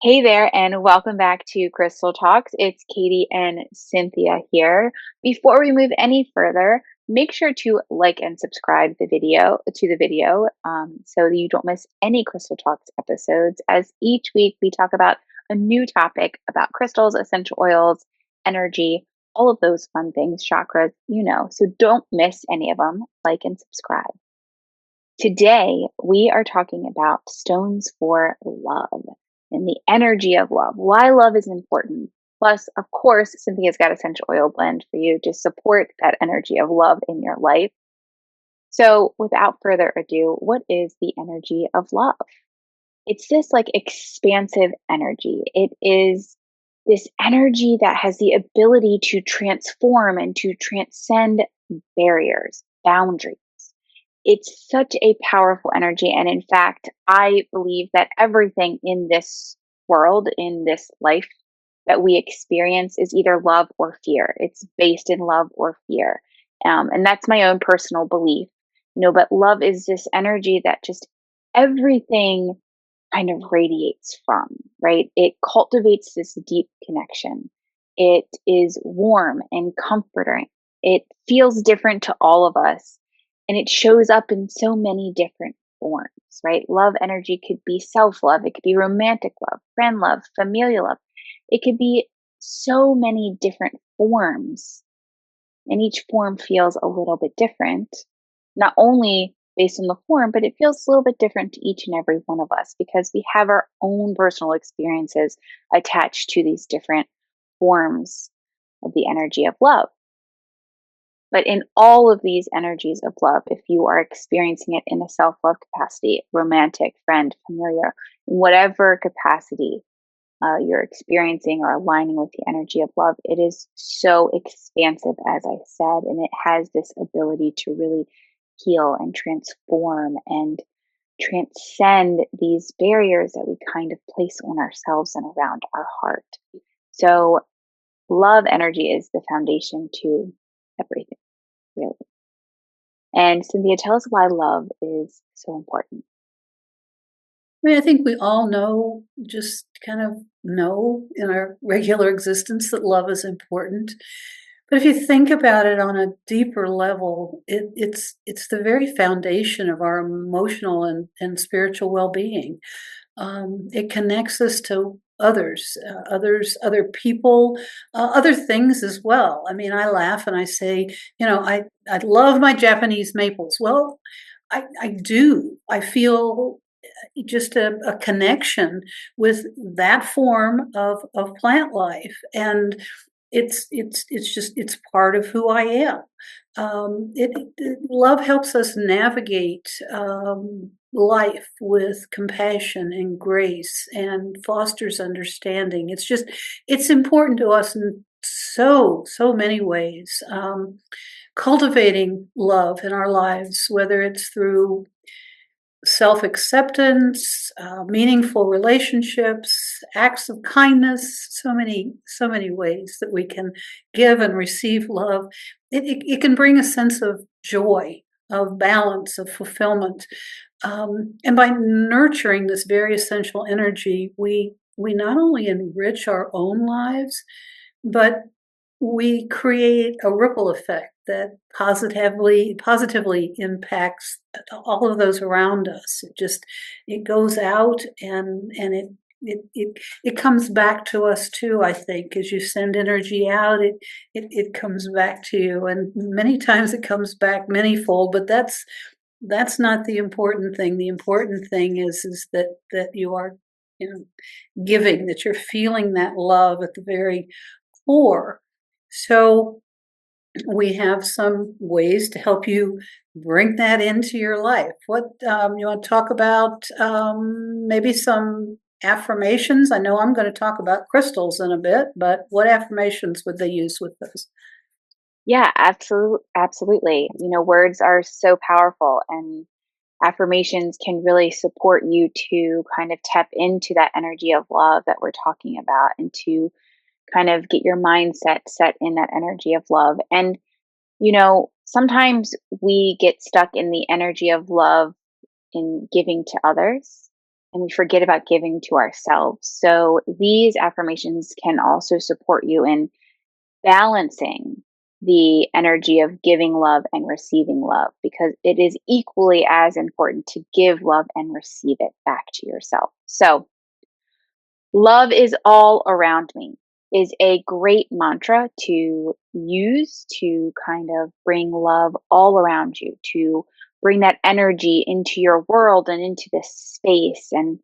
Hey there, and welcome back to Crystal Talks. It's Katie and Cynthia here. Before we move any further, make sure to like and subscribe the video so that you don't miss any Crystal Talks episodes. As each week we talk about a new topic about crystals, essential oils, energy, all of those fun things, chakras, So don't miss any of them. Like and subscribe. Today, we are talking about stones for love and the energy of love, why love is important. Plus, of course, Cynthia's got essential oil blend for you to support that energy of love in your life. So, without further ado, what is the energy of love? It's this like expansive energy. It is this energy that has the ability to transform and to transcend barriers, boundaries. It's such a powerful energy. And in fact, I believe that everything in this world, in this life that we experience, is either love or fear. It's based in love or fear. And that's my own personal belief, but love is this energy that just everything kind of radiates from, right? It cultivates this deep connection. It is warm and comforting. It feels different to all of us, and it shows up in so many different forms, right? Love energy could be self love, it could be romantic love, friend love, familial love. It could be so many different forms, and each form feels a little bit different, not only based on the form, but it feels a little bit different to each and every one of us because we have our own personal experiences attached to these different forms of the energy of love. But in all of these energies of love, if you are experiencing it in a self love capacity, romantic, friend, familiar, in whatever capacity you're experiencing or aligning with the energy of love, it is so expansive, as I said, and it has this ability to really heal and transform and transcend these barriers that we kind of place on ourselves and around our heart. So, love energy is the foundation to everything, really. And Cynthia, tell us why love is so important. I think we all know, just kind of know in our regular existence that love is important. But if you think about it on a deeper level, it's the very foundation of our emotional and spiritual well-being. It connects us to other people, other things as well. I mean, I laugh and I say, I love my Japanese maples. Well, I do. I feel just a connection with that form of plant life, and it's part of who I am. Love helps us navigate life with compassion and grace, and fosters understanding. It's important to us in so many ways. Cultivating love in our lives, whether it's through self-acceptance, meaningful relationships, acts of kindness, so many ways that we can give and receive love. It can bring a sense of joy, of balance, of fulfillment. And by nurturing this very essential energy, we not only enrich our own lives, but we create a ripple effect that positively impacts all of those around us. It goes out, and it comes back to us too. I think as you send energy out, it comes back to you, and many times it comes back manyfold. But that's not the important thing. The important thing is that you are, giving, that you're feeling that love at the very core. So we have some ways to help you bring that into your life. What you want to talk about? Maybe some affirmations. I know I'm going to talk about crystals in a bit, but what affirmations would they use with those? Yeah, absolutely. Words are so powerful, and affirmations can really support you to kind of tap into that energy of love that we're talking about and to kind of get your mindset set in that energy of love. And, sometimes we get stuck in the energy of love in giving to others. and we forget about giving to ourselves. So these affirmations can also support you in balancing the energy of giving love and receiving love, because it is equally as important to give love and receive it back to yourself. So, love is all around me is a great mantra to use to kind of bring love all around you, to bring that energy into your world and into this space. And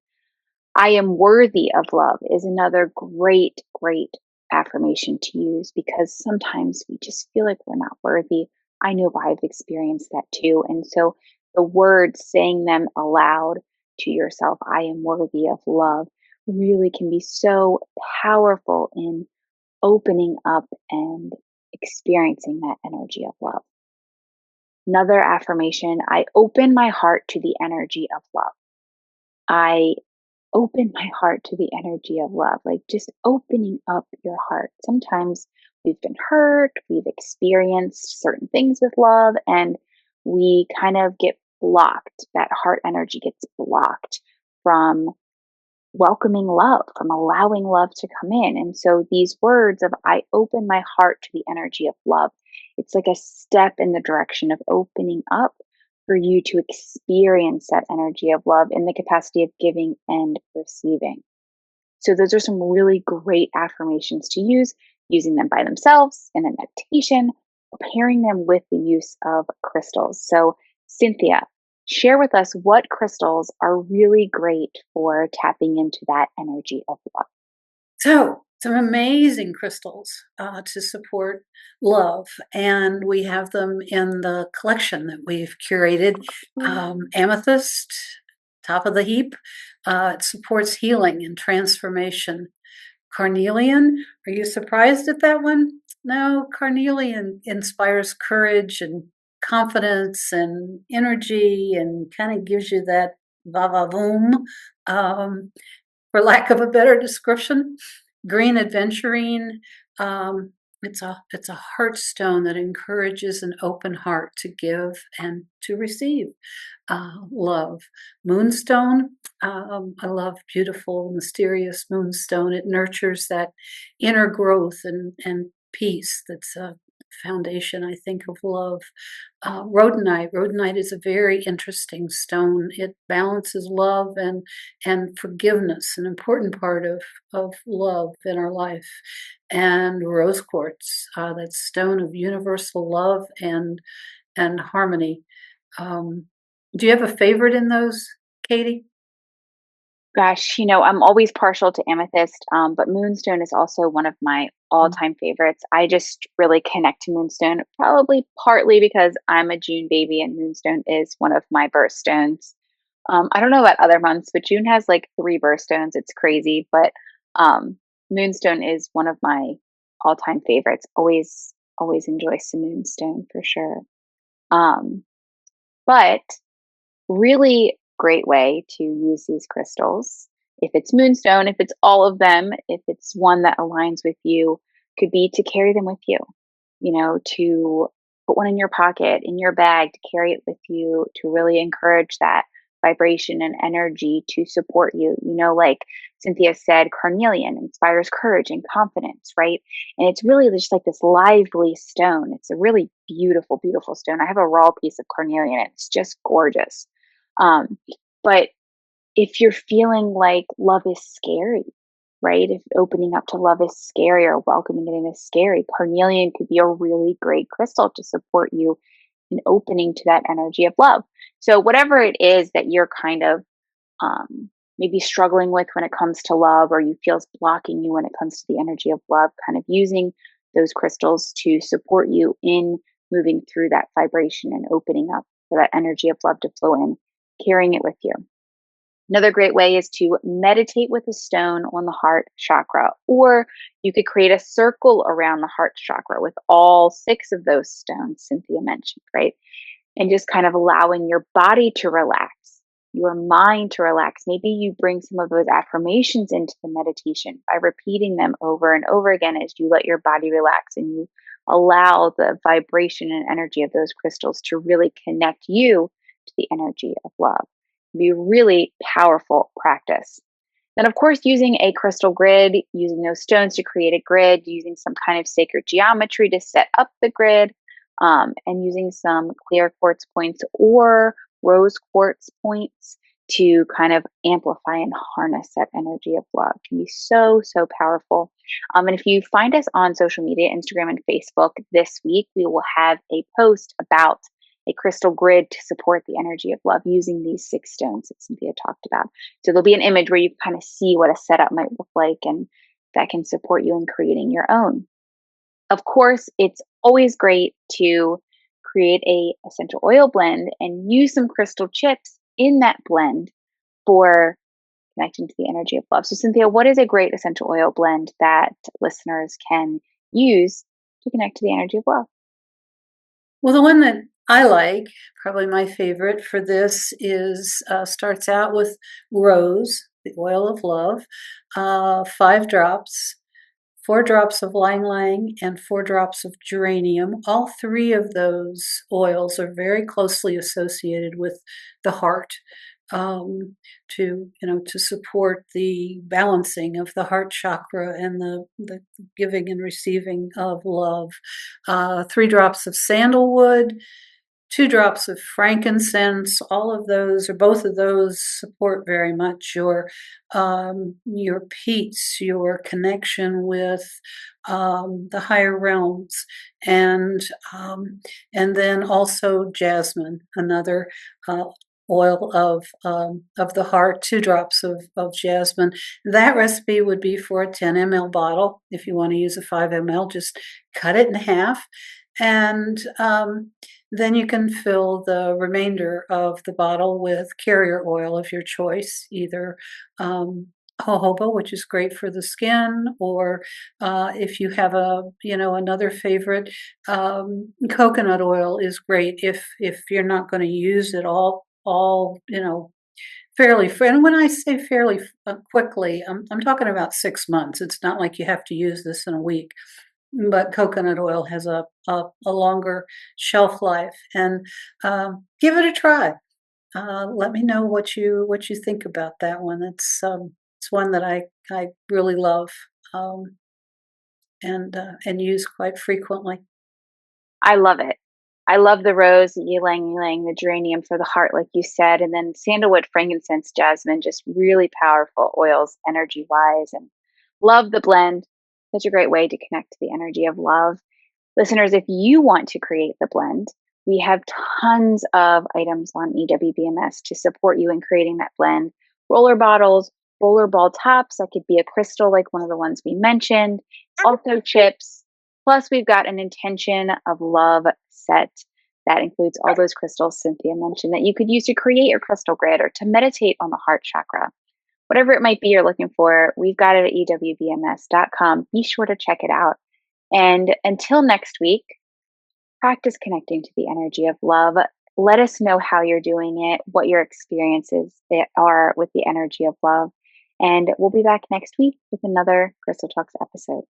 I am worthy of love is another great, great affirmation to use, because sometimes we just feel like we're not worthy. I know I've experienced that too. And so the words, saying them aloud to yourself, I am worthy of love, really can be so powerful in opening up and experiencing that energy of love. Another affirmation, I open my heart to the energy of love. I open my heart to the energy of love, like just opening up your heart. Sometimes we've been hurt, we've experienced certain things with love, and we kind of get blocked. That heart energy gets blocked from welcoming love, from allowing love to come in. And so these words of I open my heart to the energy of love, it's like a step in the direction of opening up for you to experience that energy of love in the capacity of giving and receiving. So those are some really great affirmations to use, using them by themselves in a meditation, or pairing them with the use of crystals. So, Cynthia, share with us what crystals are really great for tapping into that energy of love. So, some amazing crystals to support love, and we have them in the collection that we've curated. Amethyst, top of the heap, it supports healing and transformation. Carnelian, are you surprised at that one? No, Carnelian inspires courage and confidence and energy and kind of gives you that va va voom, for lack of a better description. Green Aventurine, it's a heart stone that encourages an open heart to give and to receive love. Moonstone, I love beautiful, mysterious moonstone. It nurtures that inner growth and peace. That's a foundation, I think, of love. Rhodonite is a very interesting stone. It balances love and forgiveness, an important part of love in our life. And Rose Quartz, that stone of universal love and harmony. Um, do you have a favorite in those, Katie? Gosh, I'm always partial to amethyst, but Moonstone is also one of my Mm. all-time favorites. I just really connect to Moonstone, probably partly because I'm a June baby and Moonstone is one of my birthstones. I don't know about other months, but June has like three birthstones. It's crazy, but um, Moonstone is one of my all-time favorites. Always, always enjoy some Moonstone for sure. Um, but really great way to use these crystals. If it's moonstone, if it's all of them, if it's one that aligns with you, could be to carry them with you, to put one in your pocket, in your bag, to carry it with you, to really encourage that vibration and energy to support you. Like Cynthia said, Carnelian inspires courage and confidence, right? And it's really just like this lively stone. It's a really beautiful, beautiful stone. I have a raw piece of Carnelian. It's just gorgeous. um, but if you're feeling like love is scary, right? If opening up to love is scary or welcoming it in is scary, carnelian could be a really great crystal to support you in opening to that energy of love. So, whatever it is that you're kind of maybe struggling with when it comes to love, or you feel is blocking you when it comes to the energy of love, kind of using those crystals to support you in moving through that vibration and opening up for that energy of love to flow in, carrying it with you. Another great way is to meditate with a stone on the heart chakra, or you could create a circle around the heart chakra with all six of those stones Cynthia mentioned, right? And just kind of allowing your body to relax, your mind to relax. Maybe you bring some of those affirmations into the meditation by repeating them over and over again as you let your body relax and you allow the vibration and energy of those crystals to really connect you to the energy of love. Be a really powerful practice. Then, of course, using a crystal grid, using those stones to create a grid, using some kind of sacred geometry to set up the grid, and using some clear quartz points or rose quartz points to kind of amplify and harness that energy of love can be so, so powerful. And if you find us on social media, Instagram and Facebook this week, we will have a post about a crystal grid to support the energy of love using these 6 stones that Cynthia talked about. So there'll be an image where you kind of see what a setup might look like, and that can support you in creating your own. Of course, it's always great to create a essential oil blend and use some crystal chips in that blend for connecting to the energy of love. So Cynthia, what is a great essential oil blend that listeners can use to connect to the energy of love? Well, the one that I like, probably my favorite for this, is starts out with rose, the oil of love, 5 drops, 4 drops of ylang ylang, and 4 drops of geranium. All 3 of those oils are very closely associated with the heart, to support the balancing of the heart chakra and the giving and receiving of love. 3 drops of sandalwood, 2 drops of frankincense. All of those, or both of those, support very much your peace, your connection with the higher realms, and then also jasmine, another oil of the heart. 2 drops of jasmine. That recipe would be for a 10 ml bottle. If you want to use a 5 ml, just cut it in half, and then you can fill the remainder of the bottle with carrier oil of your choice, either jojoba, which is great for the skin, or if you have another favorite, coconut oil is great if you're not going to use it all fairly. And when I say fairly quickly, I'm talking about 6 months. It's not like you have to use this in a week. But coconut oil has a longer shelf life, and give it a try. Let me know what you think about that one. It's one that I really love, um, and use quite frequently. I love it. I love the rose, ylang ylang, the geranium for the heart, like you said, and then sandalwood, frankincense, jasmine, just really powerful oils energy wise. And love the blend. Such a great way to connect to the energy of love. Listeners, if you want to create the blend, we have tons of items on EWBMS to support you in creating that blend. Roller bottles, roller ball tops, that could be a crystal like one of the ones we mentioned, also chips. Plus, we've got an intention of love set that includes all those crystals Cynthia mentioned that you could use to create your crystal grid or to meditate on the heart chakra. Whatever it might be you're looking for, we've got it at ewbms.com. Be sure to check it out. And until next week, practice connecting to the energy of love. Let us know how you're doing it, what your experiences are with the energy of love. And we'll be back next week with another Crystal Talks episode.